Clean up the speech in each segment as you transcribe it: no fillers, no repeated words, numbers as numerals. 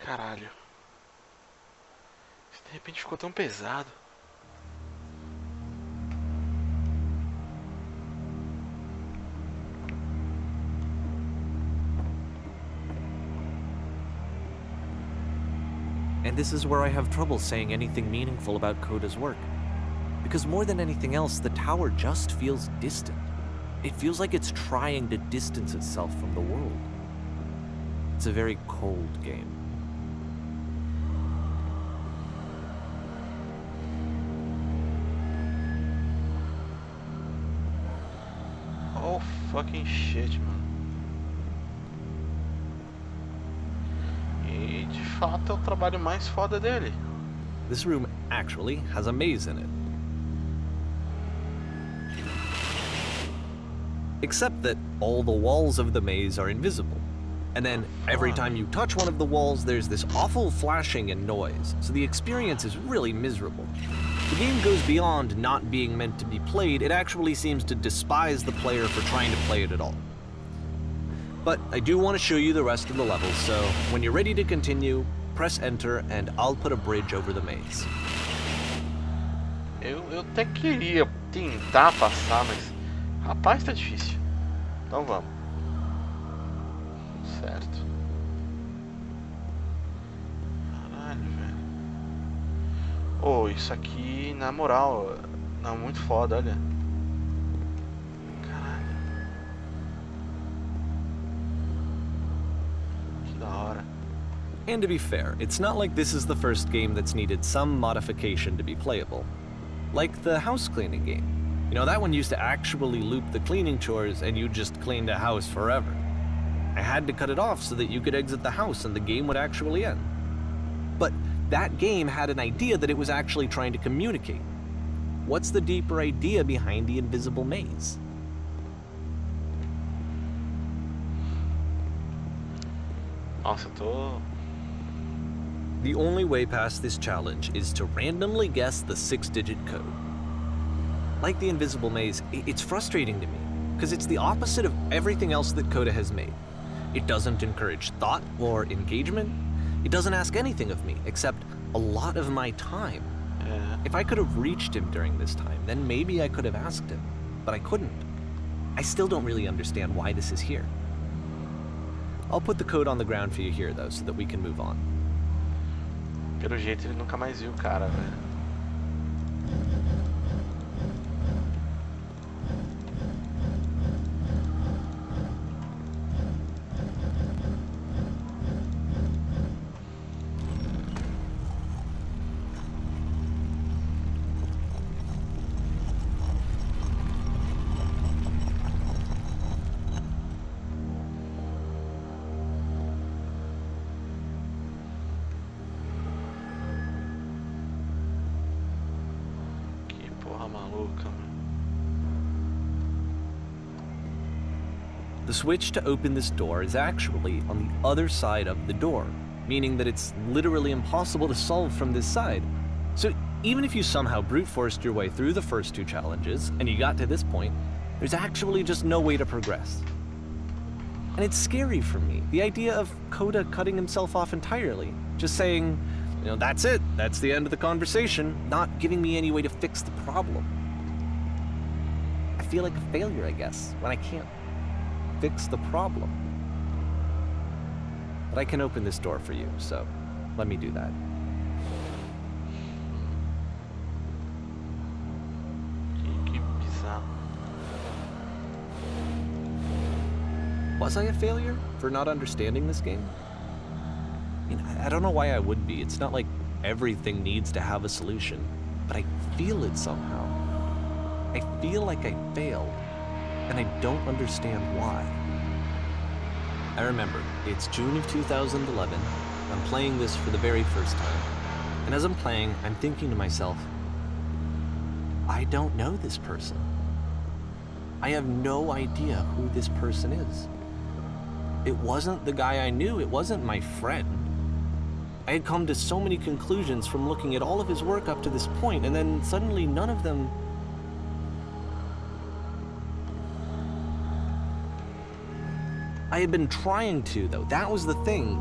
Caralho. Isso de repente ficou tão pesado. And this is where I have trouble saying anything meaningful about Coda's work. Because more than anything else, the tower just feels distant. It feels like it's trying to distance itself from the world. It's a very cold game. Oh fucking shit, mano. E de fato é o trabalho mais foda dele. This room actually has a maze in it. Except that all the walls of the maze are invisible. And then every time you touch one of the walls, there's this awful flashing and noise, so the experience is really miserable. The game goes beyond not being meant to be played, it actually seems to despise the player for trying to play it at all. But I do want to show you the rest of the levels, so when you're ready to continue, press enter and I'll put a bridge over the maze. Eu até queria tentar passar, mas... Rapaz, tá difícil. Então vamos. Certo. Caralho, velho. Oh, isso aqui, na moral, não, muito foda, olha. Caralho. Que da hora. And to be fair, it's not like this is the first game that's needed some modification to be playable. Like the house cleaning game. You know, that one used to actually loop the cleaning chores and you just cleaned a house forever. I had to cut it off so that you could exit the house and the game would actually end. But that game had an idea that it was actually trying to communicate. What's the deeper idea behind the invisible maze? Nossa, eu tô... The only way past this challenge is to randomly guess the 6-digit code. Like the invisible maze, it's frustrating to me, because it's the opposite of everything else that Coda has made. It doesn't encourage thought or engagement. It doesn't ask anything of me, except a lot of my time. If I could have reached him during this time, then maybe I could have asked him, but I couldn't. I still don't really understand why this is here. I'll put the code on the ground for you here, though, so that we can move on. Pelo jeito ele nunca mais viu o cara, velho. The switch to open this door is actually on the other side of the door, meaning that it's literally impossible to solve from this side. So even if you somehow brute forced your way through the first 2 challenges, and you got to this point, there's actually just no way to progress. And it's scary for me, the idea of Coda cutting himself off entirely, just saying, you know, that's it, that's the end of the conversation, not giving me any way to fix the problem. I feel like a failure, I guess, when I can't fix the problem. But I can open this door for you, so let me do that. Que bizarro. Was I a failure for not understanding this game? I mean, I don't know why I would be. It's not like everything needs to have a solution, but I feel it somehow. I feel like I failed, and I don't understand why. I remember, it's June of 2011, I'm playing this for the very first time, and as I'm playing, I'm thinking to myself, I don't know this person. I have no idea who this person is. It wasn't the guy I knew, it wasn't my friend. I had come to so many conclusions from looking at all of his work up to this point, and then suddenly none of them... I had been trying to, though. That was the thing.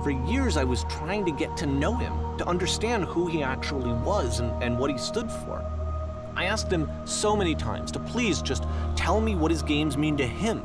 For years, I was trying to get to know him, to understand who he actually was and what he stood for. I asked him so many times to please just tell me what his games mean to him.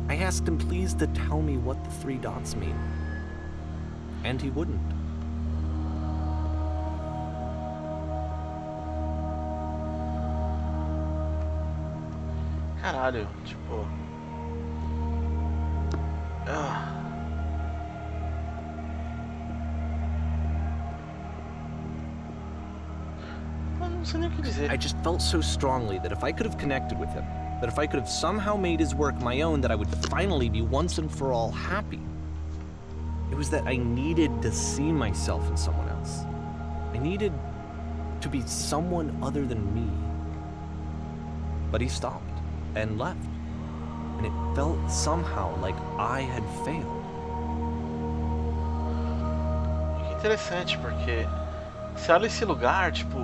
I asked him please to tell me what the 3 dots mean. And he wouldn't. Caralho, tipo. Eu não sei nem o que dizer. I just felt so strongly that if I could have connected with him, that if I could have somehow made his work my own, that I would finally be once and for all happy. It was that I needed to see myself in someone else. I needed to be someone other than me. But he stopped and left, and it felt somehow like I had failed. Que interessante, porque você olha esse lugar, tipo,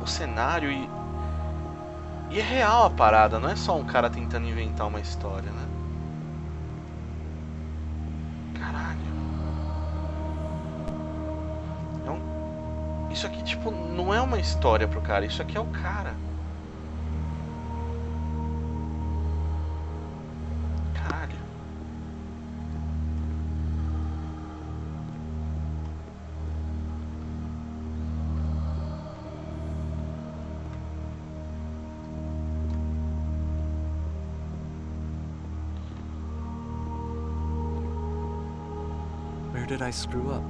o cenário e é real a parada, não é só um cara tentando inventar uma história, né? Caralho. Isso aqui, tipo, não é uma história pro cara, isso aqui é o cara. Caralho. Where did I screw up?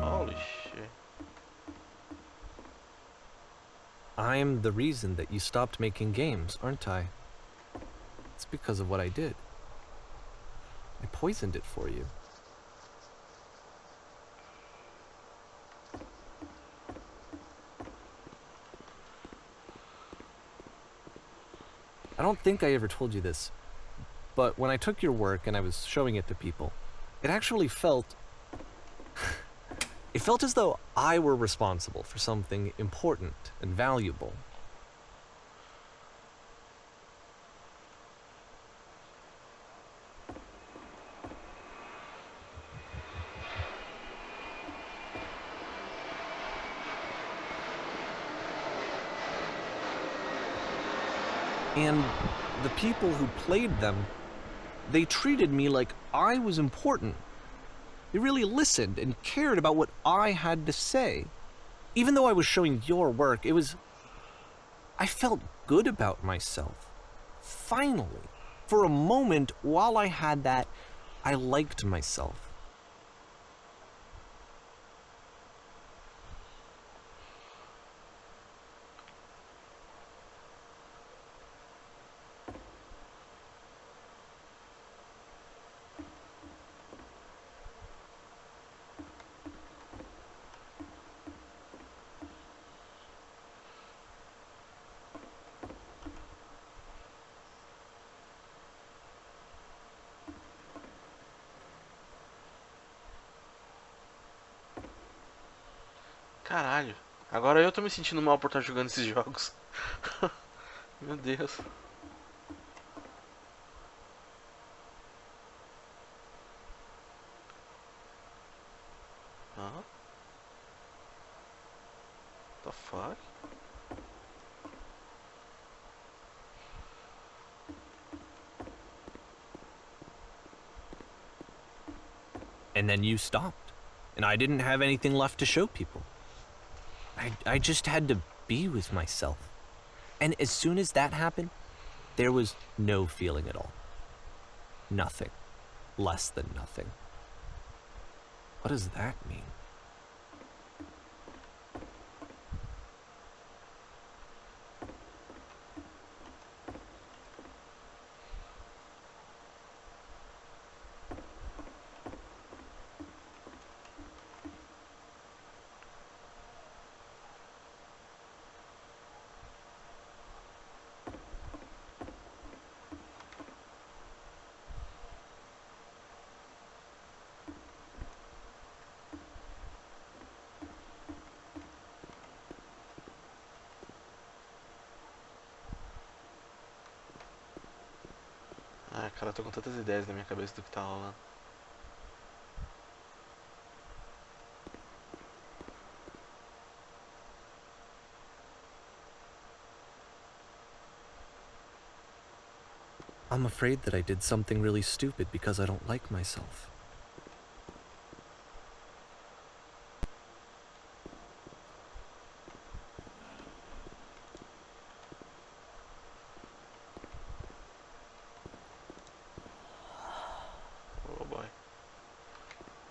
Holy shit. I'm the reason that you stopped making games, aren't I? It's because of what I did. I poisoned it for you. I don't think I ever told you this, but when I took your work and I was showing it to people, it actually felt... it felt as though I were responsible for something important and valuable. And the people who played them, they treated me like I was important. They really listened and cared about what I had to say. Even though I was showing your work, I felt good about myself. Finally. For a moment, while I had that, I liked myself. Caralho. Agora eu tô me sentindo mal por estar jogando esses jogos. Meu Deus. Hã? The fuck? And then you stopped, and I didn't have anything left to show people. I just had to be with myself. And as soon as that happened, there was no feeling at all. Nothing. Less than nothing. What does that mean? cara, eu tô com tantas ideias na minha cabeça do que tá rolando. I'm afraid that I did something really stupid because I don't like myself. Oh boy.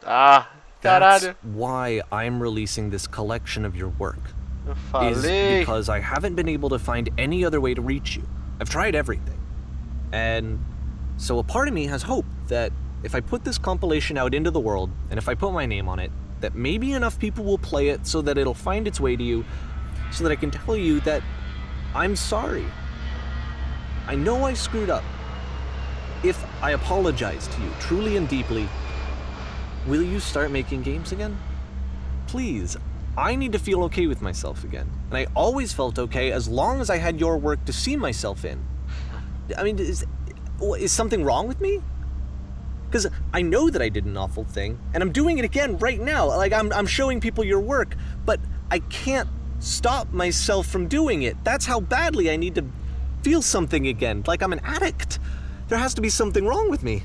Ah, That's caralho. why I'm releasing this collection of your work. Eu Is falei. because I haven't been able to find any other way to reach you. I've tried everything. And so a part of me has hope that if I put this compilation out into the world, and if I put my name on it, that maybe enough people will play it so that it'll find its way to you, so that I can tell you that I'm sorry. I know I screwed up. If I apologize to you truly and deeply, will you start making games again? Please, I need to feel okay with myself again. And I always felt okay as long as I had your work to see myself in. I mean, is something wrong with me? Because I know that I did an awful thing, and I'm doing it again right now. Like, I'm showing people your work, but I can't stop myself from doing it. That's how badly I need to feel something again, like I'm an addict. There has to be something wrong with me.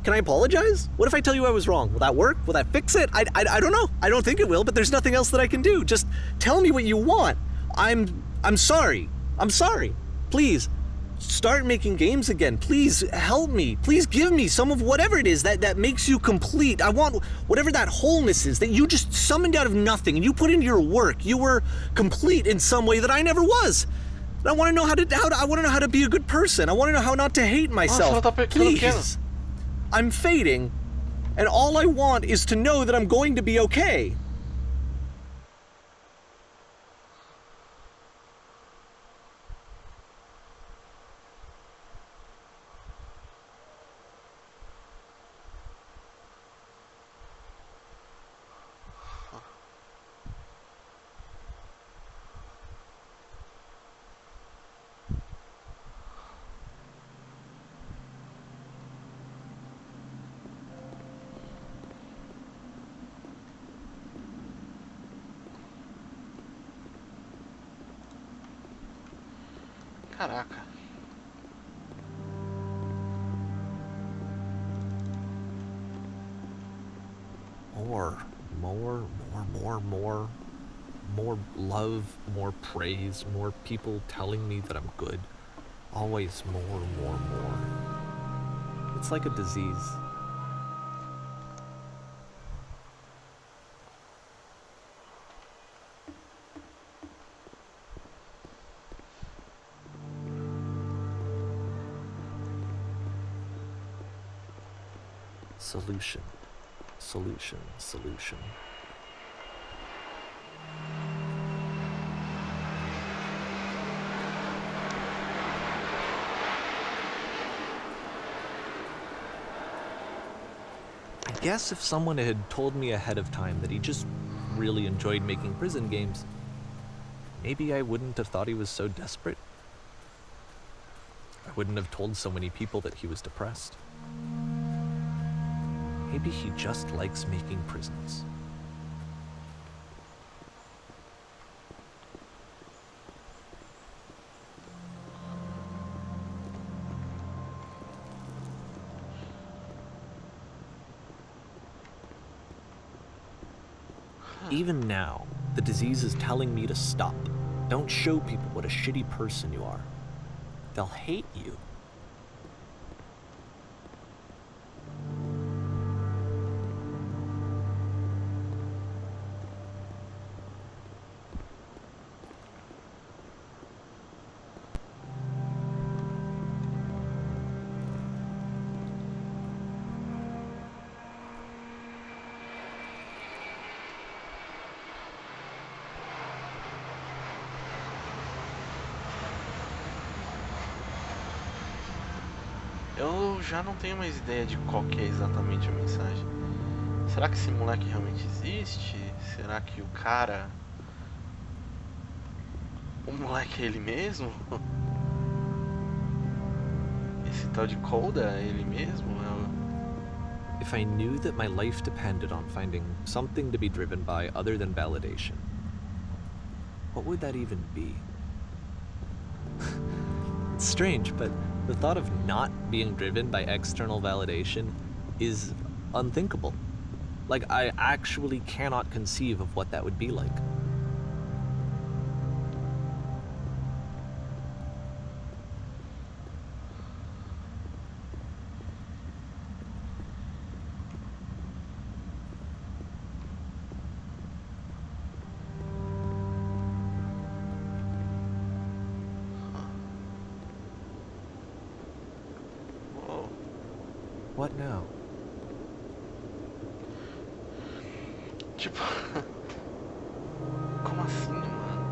Can I apologize? What if I tell you I was wrong? Will that work? Will that fix it? I don't know. I don't think it will, but there's nothing else that I can do. Just tell me what you want. I'm sorry. I'm sorry. Please, start making games again. Please help me. Please give me some of whatever it is that makes you complete. I want whatever that wholeness is that you just summoned out of nothing and you put into your work. You were complete in some way that I never was. I want to know how to be a good person. I want to know how not to hate myself. Please. I'm fading, and all I want is to know that I'm going to be okay. Caraca. More love, more praise, more people telling me that I'm good. Always more. It's like a disease. Solution. I guess if someone had told me ahead of time that he just really enjoyed making prison games, maybe I wouldn't have thought he was so desperate. I wouldn't have told so many people that he was depressed. Maybe he just likes making prisons. Even now, the disease is telling me to stop. Don't show people what a shitty person you are. They'll hate you. Eu já não tenho mais ideia de qual que é exatamente a mensagem. Será que esse moleque realmente existe? Será que o cara... O moleque é ele mesmo? Esse tal de Coda é ele mesmo? If I knew that my life depended on finding something to be driven by other than validation, what would that even be? It's strange, but the thought of not being driven by external validation is unthinkable. Like, I actually cannot conceive of what that would be like. Uou. What now? Tipo. Como assim, mano?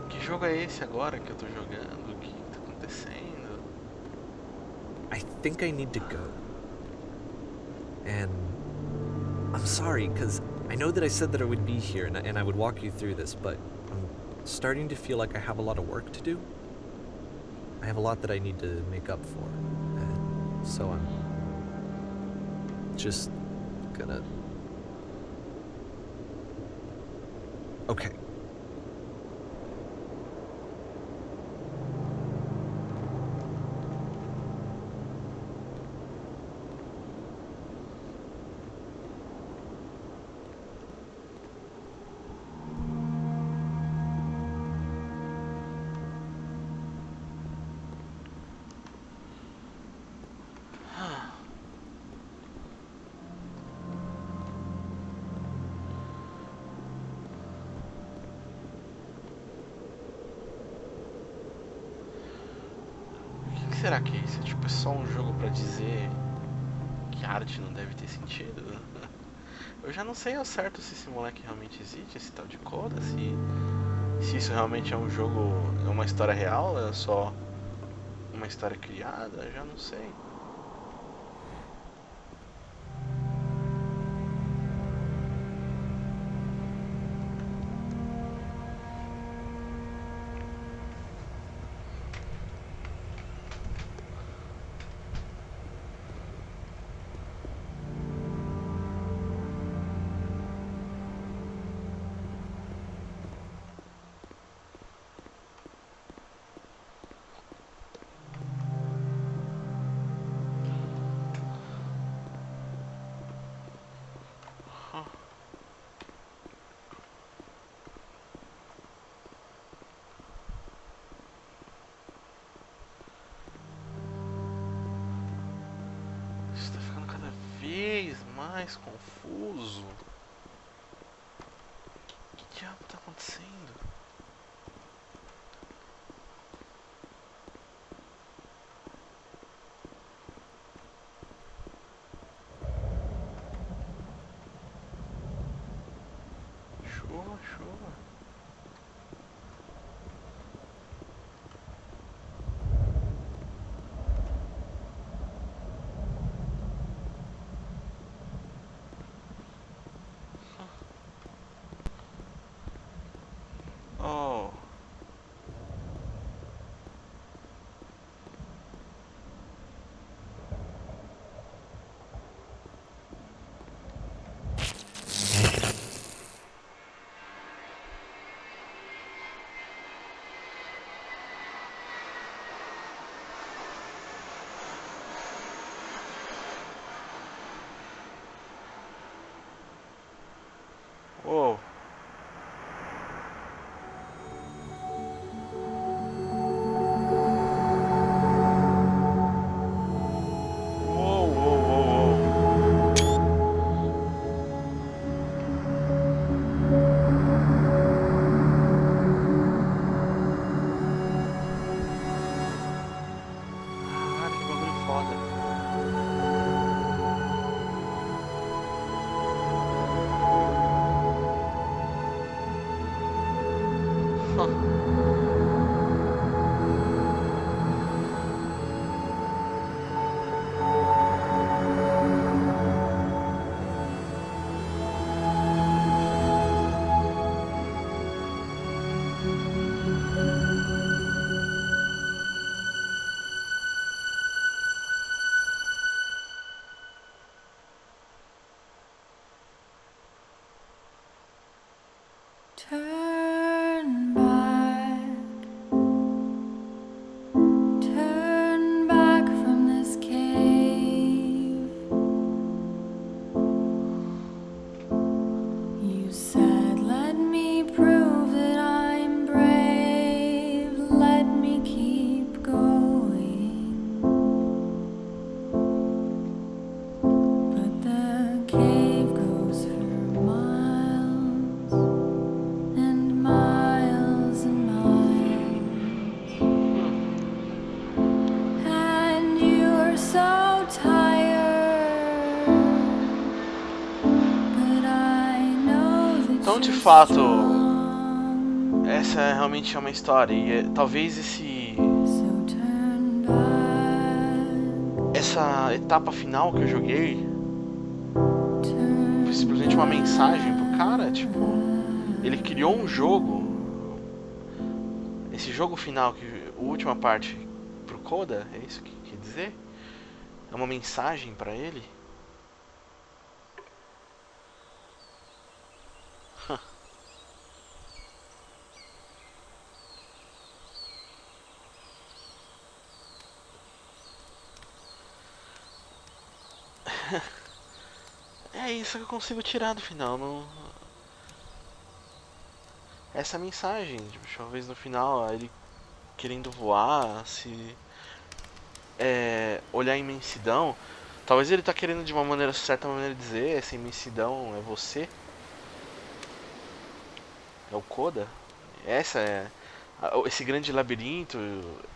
Que jogo é esse agora que eu tô jogando? O que tá acontecendo? I think I need to go. And I'm sorry, because I know that I said that I would be here and I would walk you through this, but I'm starting to feel like I have a lot of work to do. I have a lot that I need to make up for. And so I'm just gonna... Okay. O que será que é isso? Tipo, é só um jogo pra dizer que a arte não deve ter sentido? Eu já não sei ao certo se esse moleque realmente existe, esse tal de Coda, se isso realmente é um jogo, é uma história real, é só uma história criada, eu já não sei. Isso tá ficando cada vez mais confuso. O que diabo tá acontecendo? Chuva, chuva. Oh. Oh. Uou, uou, uou, uou. Caralho, que bagulho foda. Turn back from this cave. You said, let me prove that I'm brave. Let me keep going. But the cave goes for miles and miles and miles. And you're so tired. But I know that Então, de you're fato, strong. essa realmente é uma história. E talvez So turn back. essa etapa final que eu joguei foi Turn simplesmente uma mensagem pro cara. Tipo, ele criou um jogo. Esse jogo final, a última parte pro Coda, é isso que quer dizer? É uma mensagem pra ele? É isso que eu consigo tirar do final. Não... Essa mensagem, tipo, talvez no final ele querendo voar, se olhar a imensidão. Talvez ele tá querendo de uma maneira, certa maneira dizer, essa imensidão é você, é o Coda. Essa é esse grande labirinto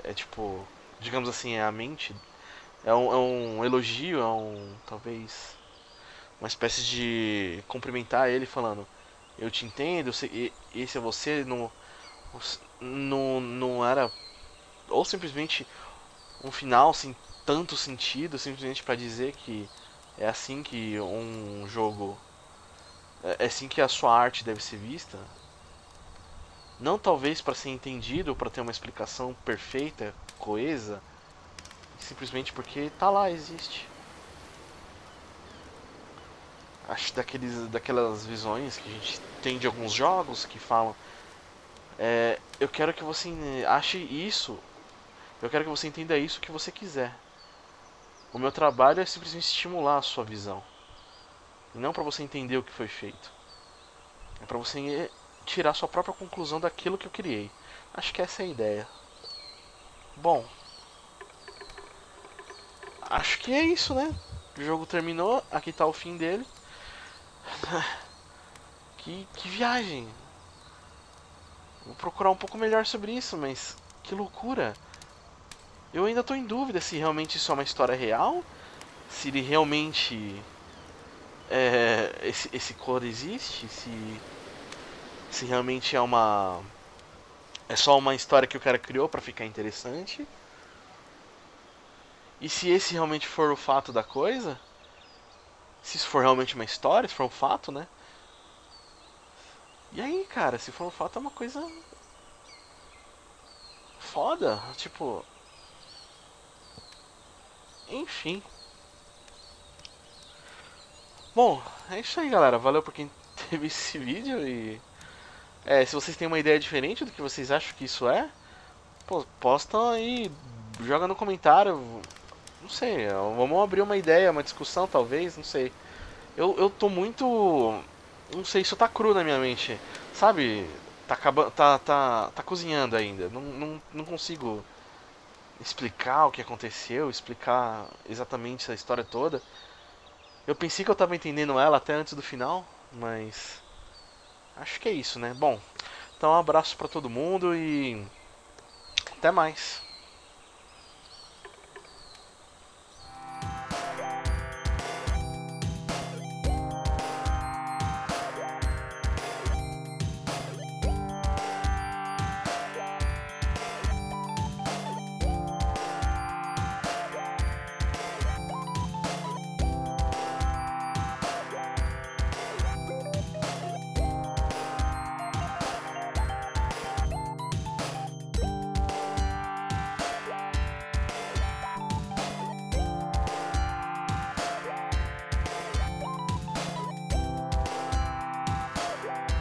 é tipo, digamos assim, é a mente. É um elogio, talvez uma espécie de cumprimentar ele falando, eu te entendo, esse é você, não era, ou simplesmente um final sem tanto sentido, simplesmente para dizer que é assim que um jogo, é assim que a sua arte deve ser vista. Não talvez para ser entendido, para ter uma explicação perfeita, coesa, simplesmente porque tá lá, existe. Acho daquelas visões que a gente tem de alguns jogos que falam, eu quero que você ache isso, eu quero que você entenda isso que você quiser. O meu trabalho é simplesmente estimular a sua visão. E não para você entender o que foi feito. É para você tirar sua própria conclusão daquilo que eu criei. Acho que essa é a ideia. Bom, acho que é isso, né? O jogo terminou, aqui tá o fim dele. Que viagem. Vou procurar um pouco melhor sobre isso, mas que loucura. Eu ainda tô em dúvida se realmente isso é uma história real, se ele realmente esse cor existe, se realmente é só uma história que o cara criou pra ficar interessante. E se esse realmente for o fato da coisa, se isso for realmente uma história, se for um fato, né? E aí, cara, se for um fato é uma coisa foda, tipo, enfim. Bom, é isso aí, galera. Valeu por quem teve esse vídeo e se vocês têm uma ideia diferente do que vocês acham que isso é, pô, posta aí, joga no comentário. Não sei, vamos abrir uma ideia, uma discussão talvez, não sei. Eu tô muito. Não sei, isso tá cru na minha mente. Sabe? Tá acabando. Tá cozinhando ainda. Não consigo explicar o que aconteceu, explicar exatamente essa história toda. Eu pensei que eu tava entendendo ela até antes do final, mas. Acho que é isso, né? Bom, então um abraço pra todo mundo e. Até mais.